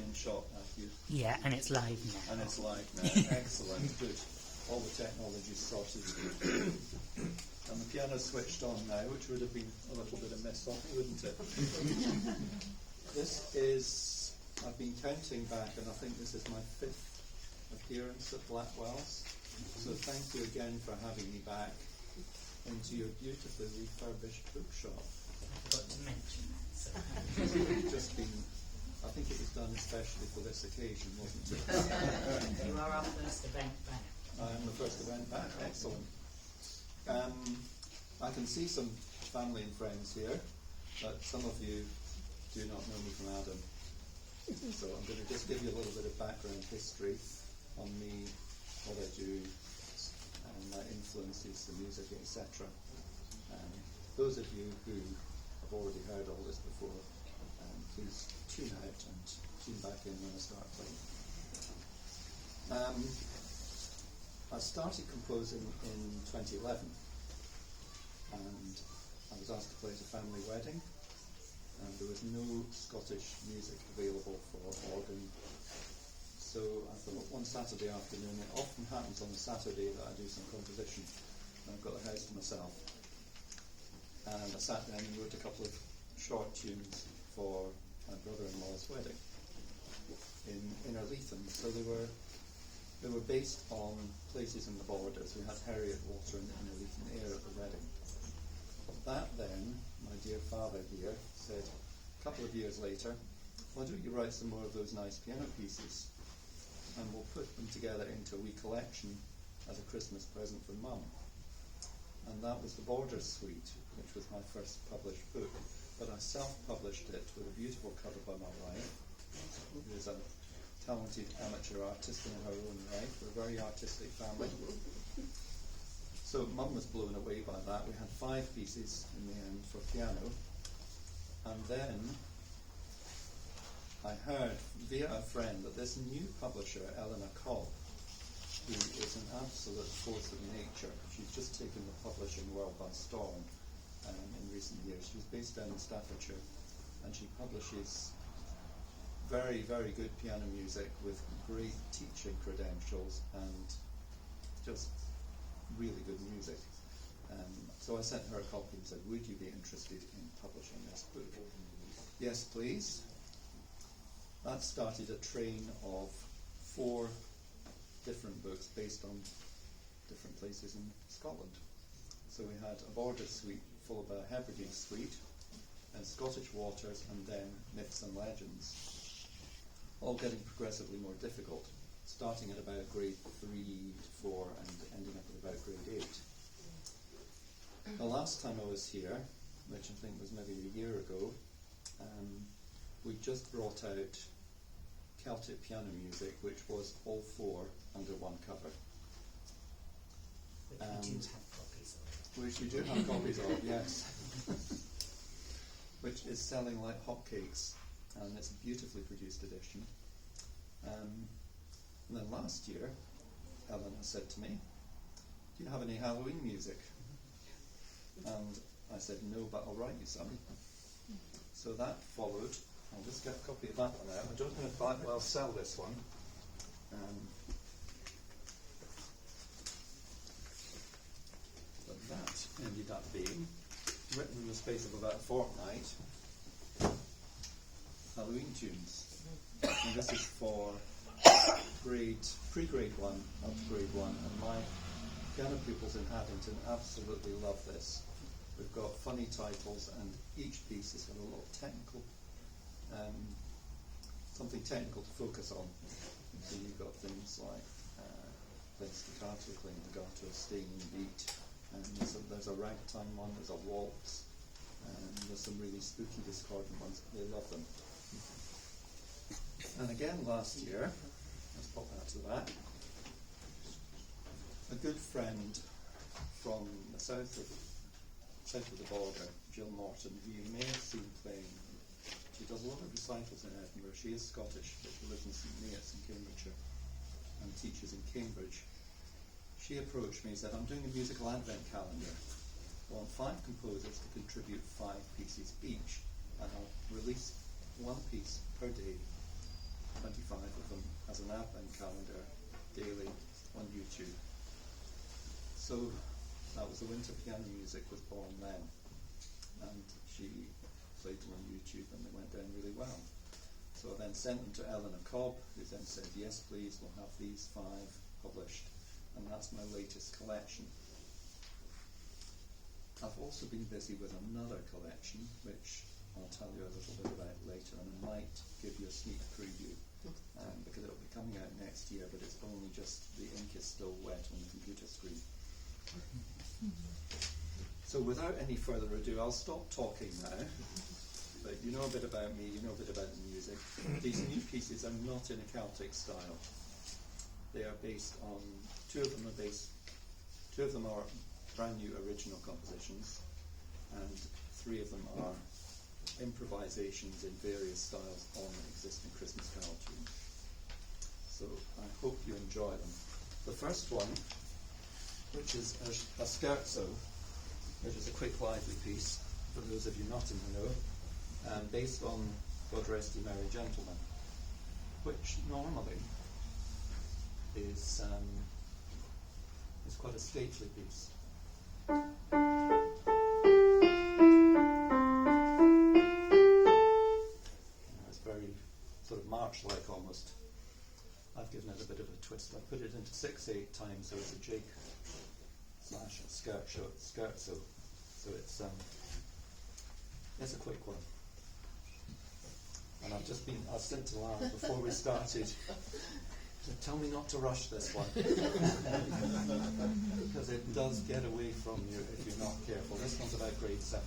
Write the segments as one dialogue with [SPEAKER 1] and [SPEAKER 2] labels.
[SPEAKER 1] in shot, Matthew.
[SPEAKER 2] Yeah, and it's live now.
[SPEAKER 1] And it's live now. Excellent, good. All the technology's sorted. And the piano's switched on now, which would have been a little bit of miss off, wouldn't it? This is, I've been counting back, and I think this is my 5th appearance at Blackwell's. So thank you again for having me back into your beautifully refurbished bookshop.
[SPEAKER 2] I forgot to mention that. So.
[SPEAKER 1] Just been, I think it was done especially for this occasion, wasn't it?
[SPEAKER 2] You are our first event back.
[SPEAKER 1] I am the first event back, excellent. I can see some family and friends here, but some of you do not know me from Adam. So I'm going to just give you a little bit of background history on me, what I do, and my influences, the music, etc. Those of you who have already heard all this before, please tune out and tune back in when I start playing. I started composing in 2011, and I was asked to play at a family wedding, and there was no Scottish music available for organ. So I thought, one Saturday afternoon, it often happens on a Saturday that I do some composition, and I've got the house to myself. And I sat down and wrote a couple of short tunes for my brother-in-law's wedding in Leithen. So they were based on places in the borders. We had Harriet Water and Leithen Air at the wedding. That then, my dear father here said, a couple of years later, why don't you write some more of those nice piano pieces, and we'll put them together into a wee collection as a Christmas present for Mum. And that was the Borders Suite, which was my first published book. But I self-published it with a beautiful cover by my wife, who is a talented amateur artist in her own right. We're a very artistic family. So Mum was blown away by that. We had 5 pieces in the end for piano. And then I heard via a friend that this new publisher, Eleanor Cobb, who is an absolute force of nature, she's just taken the publishing world by storm in recent years. She's based down in Staffordshire, and she publishes very, very good piano music with great teaching credentials and just really good music. So I sent her a copy and said, would you be interested in publishing this book? Yes, please. That started a train of 4 different books based on different places in Scotland. So we had a Border Suite full of a Hebrides Suite, and Scottish Waters, and then Myths and Legends, all getting progressively more difficult, starting at about grade 3 to 4 and ending up at about grade 8. The last time I was here, which I think was maybe a year ago, we just brought out Celtic piano music, which was all 4 under one cover.
[SPEAKER 2] Which we do have copies of.
[SPEAKER 1] Which we do have copies of, yes. Which is selling like hotcakes, and it's a beautifully produced edition. And then last year, Eleanor said to me, do you have any Halloween music? And I said, no, but I'll write you some. So that followed. I'll just get a copy of that one out. I don't know if Blackwell sell this one. But that ended up being, written in the space of about a fortnight, Halloween tunes. And this is for pre-grade 1 up to grade 1, and my piano pupils in Haddington absolutely love this. We've got funny titles, and each piece has got a little technical, something technical to focus on. So you've got things like playing staccato, playing legato, staying beat, and there's a ragtime one, there's a waltz, and there's some really spooky discordant ones. They love them. And again last year, let's pop that to that, a good friend from the south of the border, Jill Morton, who you may have seen playing. She does a lot of recitals in Edinburgh. She is Scottish, but she lives in St Neots in Cambridgeshire and teaches in Cambridge. She approached me and said, I'm doing a musical advent calendar. I want 5 composers to contribute 5 pieces each, and I'll release 1 piece per day. an advent calendar daily on YouTube. So that was the Winter Piano Music was born then, and she played them on YouTube and they went down really well. So I then sent them to Eleanor Cobb, who then said, yes please, we'll have these 5 published, and that's my latest collection. I've also been busy with another collection, which I'll tell you a little bit about later, and I might give you a sneak preview, because it'll be coming out next year, but it's only just, the ink is still wet on the computer screen. So without any further ado, I'll stop talking now, but you know a bit about me, you know a bit about the music. These new pieces are not in a Celtic style. They are based on, two of them are brand new original compositions, and 3 of them are improvisations in various styles on existing Christmas carol tunes. So I hope you enjoy them. The first one, which is a scherzo, which is a quick lively piece, for those of you not in the know, based on God Rest Ye Merry Gentlemen, which normally is quite a stately piece. It's very sort of march-like almost. I've given it a bit of a twist. I've put it into 6/8 time, so it's a jig slash scherzo. So it's a quick one. And I said to Lara before we started, tell me not to rush this one, because it does get away from you if you're not careful. This one's about grade 7.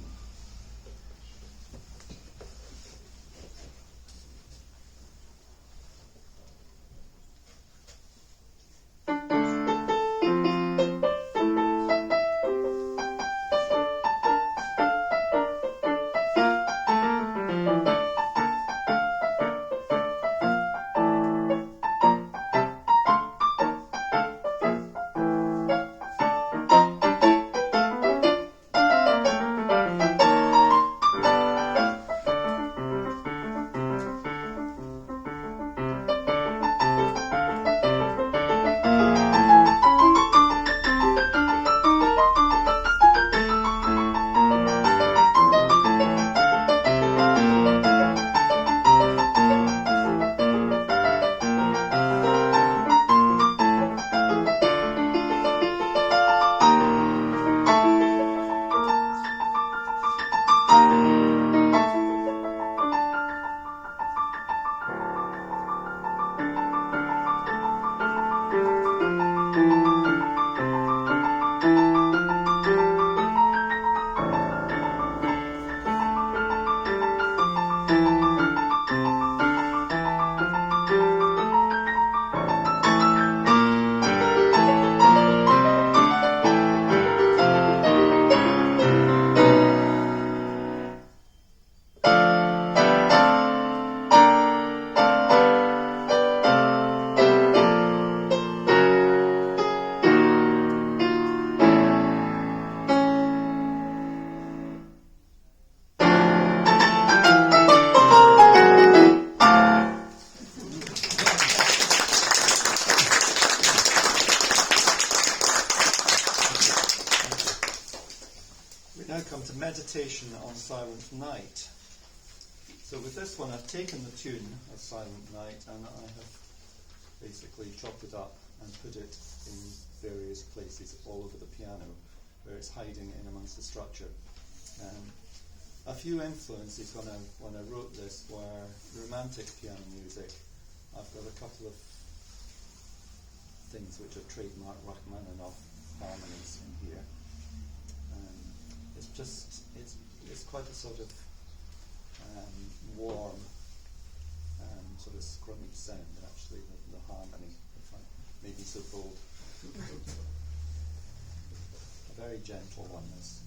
[SPEAKER 1] Meditation on Silent Night. So with this one I've taken the tune of Silent Night and I have basically chopped it up and put it in various places all over the piano where it's hiding in amongst the structure. A few influences when I wrote this were romantic piano music. I've got a couple of things which are trademark Rachmaninoff harmonies in here. It's quite a sort of warm, sort of scrummy sound actually, the harmony, if I may be so bold. A very gentle one, this.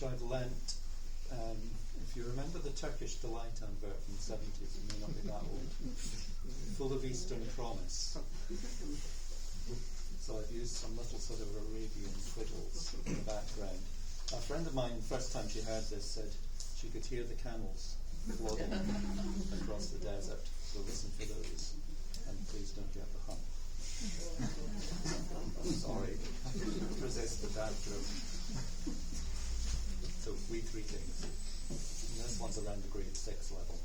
[SPEAKER 1] which I've lent. If you remember the Turkish Delight advert from the 70s, it may not be that old, full of Eastern promise. So I've used some little sort of Arabian fiddles in the background. A friend of mine, the first time she heard this, said she could hear the camels plodding across the desert. So listen for those, and please don't get the hump. Sorry, resist the bad joke. So we three things. And this one's around the grade 6 level.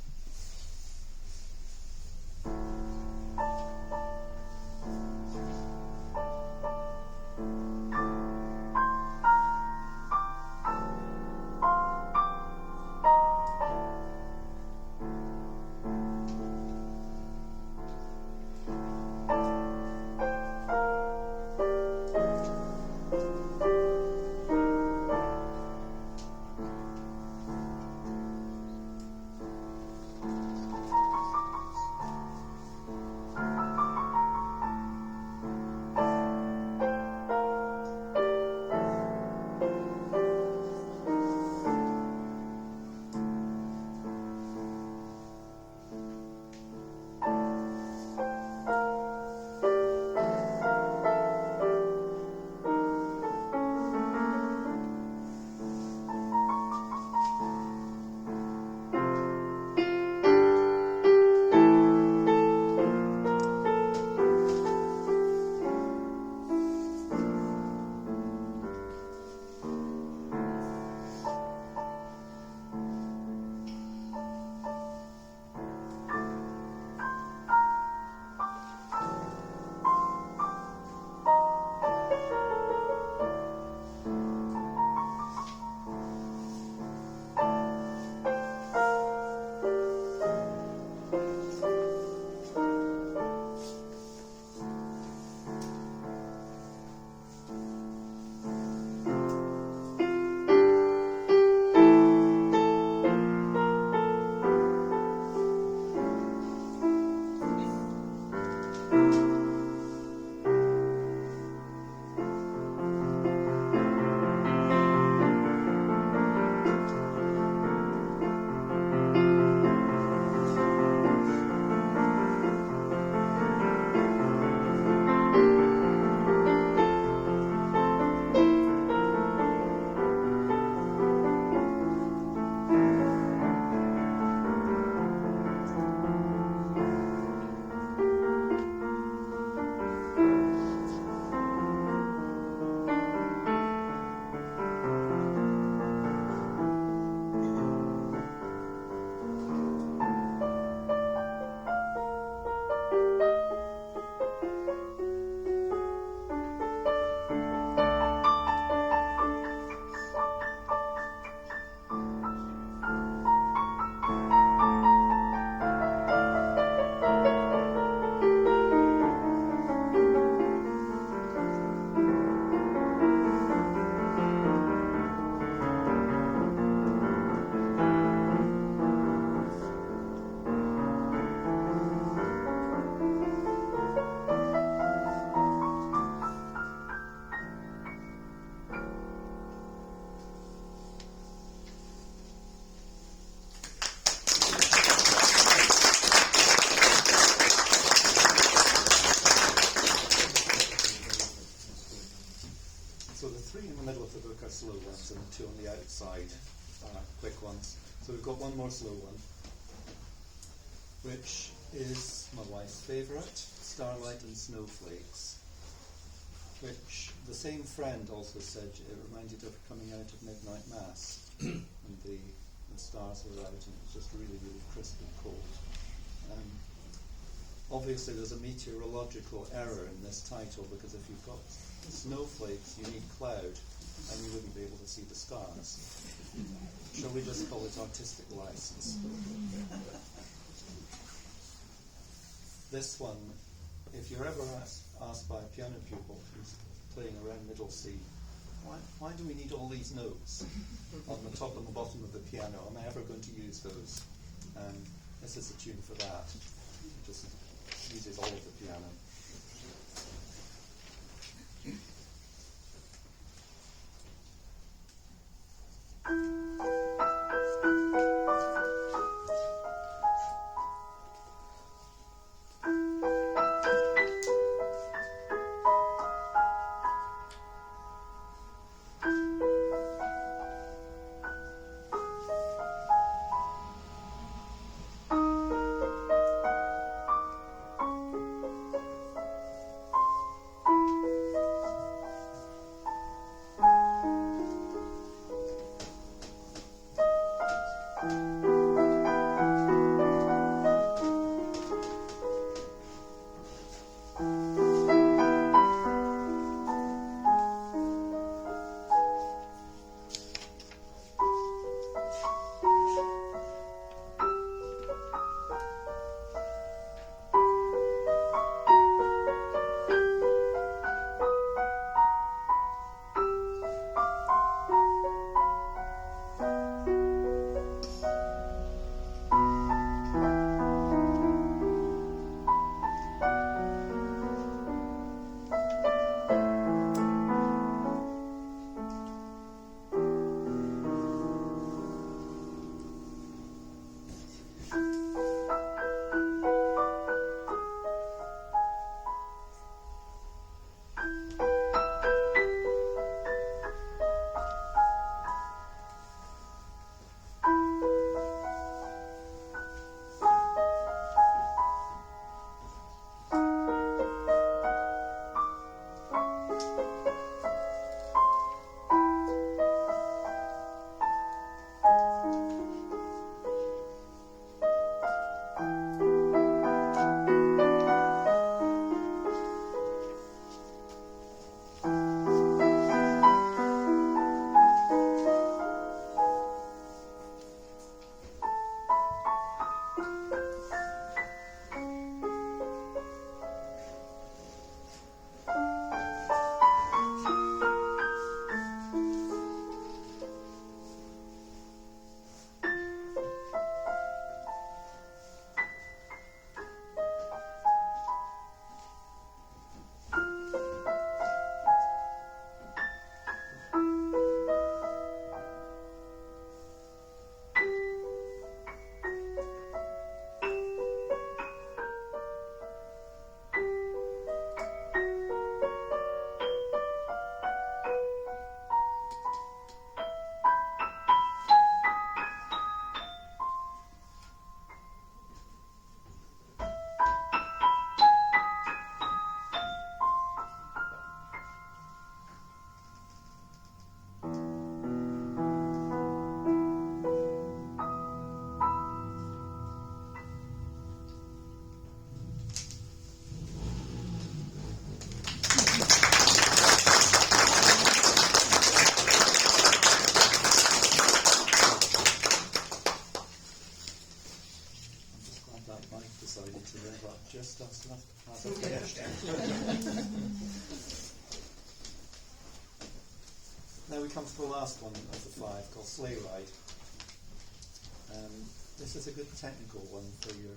[SPEAKER 1] Slow ones and 2 on the outside quick ones. So we've got one more slow one, which is my wife's favourite, Starlight and Snowflakes, which the same friend also said it reminded her of coming out of midnight mass and the stars were out and it was just really, really crisp and cold. Obviously there's a meteorological error in this title, because if you've got snowflakes you need cloud and you wouldn't be able to see the stars. Shall we just call it artistic license? This one, if you're ever asked by a piano pupil who's playing around middle C, why do we need all these notes on the top and the bottom of the piano? Am I ever going to use those? This is a tune for that. It just uses all of the piano. just us left half of finished. Now we come to the last one of the five, called Sleigh Ride. This is a good technical one for your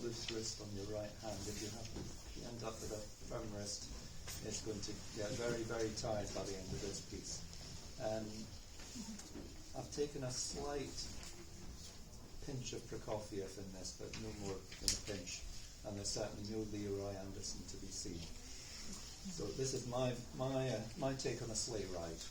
[SPEAKER 1] loose wrist on your right hand. If you end up with a firm wrist, it's going to get very, very tired by the end of this piece. I've taken a slight pinch of Prokofiev in this, but no more than a pinch, and there's certainly no Leroy Anderson to be seen. So this is my take on a sleigh ride.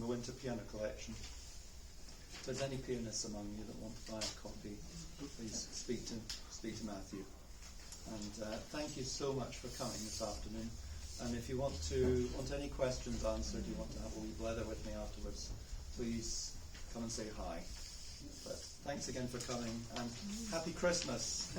[SPEAKER 1] from the Winter Piano Collection. If there's any pianists among you that want to buy a copy, please speak to Matthew. And thank you so much for coming this afternoon. And if you want any questions answered, you want to have a wee blether with me afterwards, please come and say hi. But thanks again for coming, and happy Christmas.